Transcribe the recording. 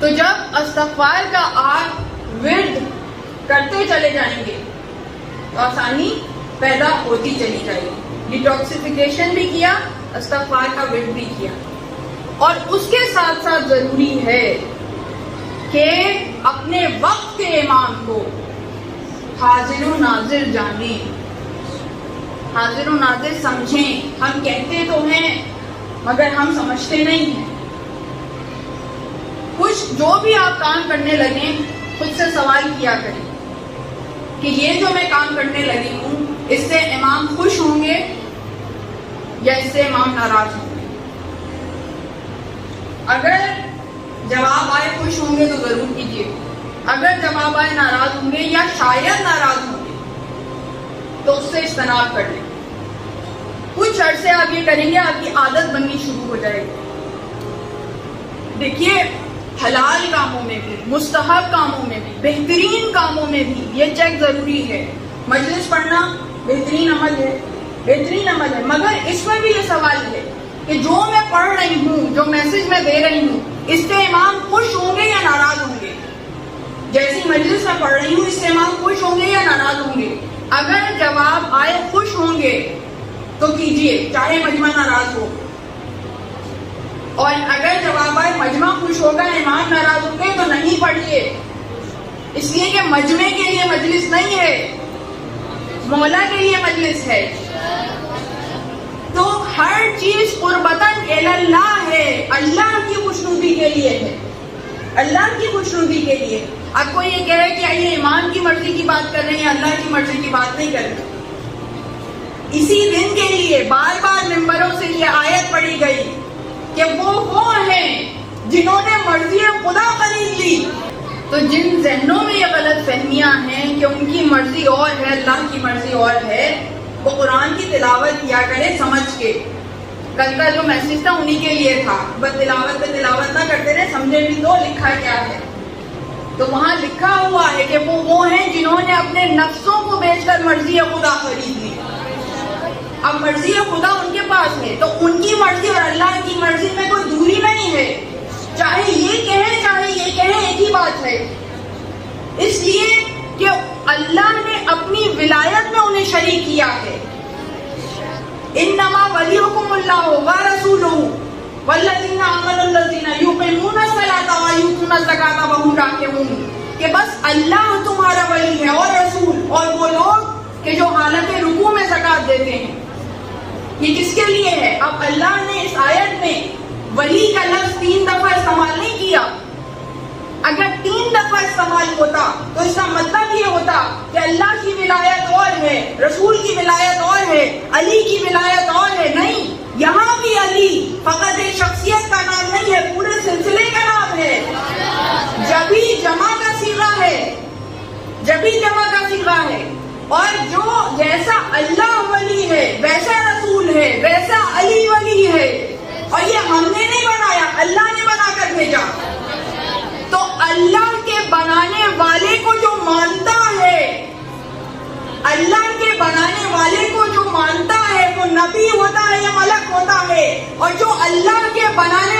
تو جب استغفار کا آپ ورد کرتے چلے جائیں گے تو آسانی پیدا ہوتی چلی جائے گی. ڈیٹاکسیفیکیشن بھی کیا, استغفار کا ورد بھی کیا, اور اس کے ساتھ ساتھ ضروری ہے کہ اپنے وقت کے امام کو حاضر و ناظر جانیں, حاضر و ناظر سمجھیں. ہم کہتے تو ہیں مگر ہم سمجھتے نہیں ہیں. کچھ جو بھی آپ کام کرنے لگیں خود سے سوال کیا کریں کہ یہ جو میں کام کرنے لگی ہوں اس سے امام خوش ہوں گے یا اس سے امام ناراض ہوں گے. اگر جواب آئے خوش ہوں گے تو ضرور کیجیے, اگر جواب آئے ناراض ہوں گے یا شاید ناراض ہوں گے تو اس سے اجتناب کر لیں. کچھ عرصے آپ یہ کریں گے آپ کی عادت بننی شروع ہو جائے گی. دیکھیے حلال کاموں میں بھی, مستحب کاموں میں بھی, بہترین کاموں میں بھی یہ چیک ضروری ہے. مجلس پڑھنا بہترین عمل ہے, بہترین عمل ہے, مگر اس میں بھی یہ سوال ہے کہ جو میں پڑھ رہی ہوں, جو میسج میں دے رہی ہوں, اس سے امام خوش ہوں گے یا ناراض ہوں گے. جیسی مجلس میں پڑھ رہی ہوں اس سے امام خوش ہوں گے یا ناراض ہوں گے. اگر جواب آئے خوش ہوں گے تو کیجئے چاہے مجمع ناراض ہو, اور اگر جواب آئے مجمع خوش ہوگا امام ناراض ہوں گے تو نہیں پڑھیے, اس لیے کہ مجمع کے لیے مجلس نہیں ہے, مولا کے لیے مجلس ہے. تو ہر چیز قربتاً اللہ ہے, اللہ کی خوشنودی کے لیے ہے, اللہ کی خوشنودی کے لیے. آپ کو یہ کہے کہ آئیے امام کی مرضی کی بات کر رہے ہیں, اللہ کی مرضی کی بات نہیں کر رہے. اسی دن کے لیے بار بار ممبروں سے یہ آیت پڑھی گئی کہ وہ ہیں جنہوں نے مرضی خدا خرید لی. تو جن ذہنوں میں یہ غلط فہمیاں ہیں کہ ان کی مرضی اور ہے, اللہ کی مرضی اور ہے, وہ قرآن کی تلاوت کیا کرے سمجھ کے. کل کا جو میسج تھا انہی کے لیے تھا, بس تلاوت پہ تلاوت نہ کرتے رہے, سمجھے بھی تو لکھا کیا ہے. تو وہاں لکھا ہوا ہے کہ وہ ہیں جنہوں نے اپنے نفسوں کو بیچ کر مرضی خدا خرید لی. اب مرضی خدا ان کے پاس ہے تو ان کی مرضی اور اللہ کی مرضی میں کوئی دوری نہیں ہے, چاہے یہ کہیں چاہے یہ کہیں ایک ہی بات ہے. اس لیے کہ اللہ نے اپنی ولایت میں انہیں شریک کیا ہے. انما ولیکم اللہ ورسولہ والذین آمنوا الذین یقیمون الصلاۃ ویؤتون الزکاۃ وهم راکعون, کہ بس اللہ تمہارا ولی ہے اور رسول, اور وہ لوگ کہ جو حالت رکوع میں زکات دیتے ہیں. یہ کس کے لیے ہے؟ اب اللہ نے اس آیت میں ولی کا لفظ 3 دفعہ استعمال نہیں کیا. اگر 3 دفعہ استعمال ہوتا تو اس کا مطلب یہ ہوتا کہ اللہ کی ولایت اور ہے, رسول کی ولایت اور ہے, علی کی ولایت اور ہے. نہیں, یہاں بھی علی فقط ایک شخصیت کا نام نہیں ہے, پورے سلسلے کا نام ہے. جبھی جمع کا صیغہ ہے, جبھی جمع کا صیغہ ہے. اور جو جیسا اللہ ولی ہے ویسا رسول ہے, ویسا علی ولی ہے. اور یہ ہم نے نہیں بنایا, اللہ نے بنا کر بھیجا. تو اللہ کے بنانے والے کو جو مانتا ہے, اللہ کے بنانے والے کو جو مانتا ہے وہ نبی ہوتا ہے یا ملک ہوتا ہے, اور جو اللہ کے بنانے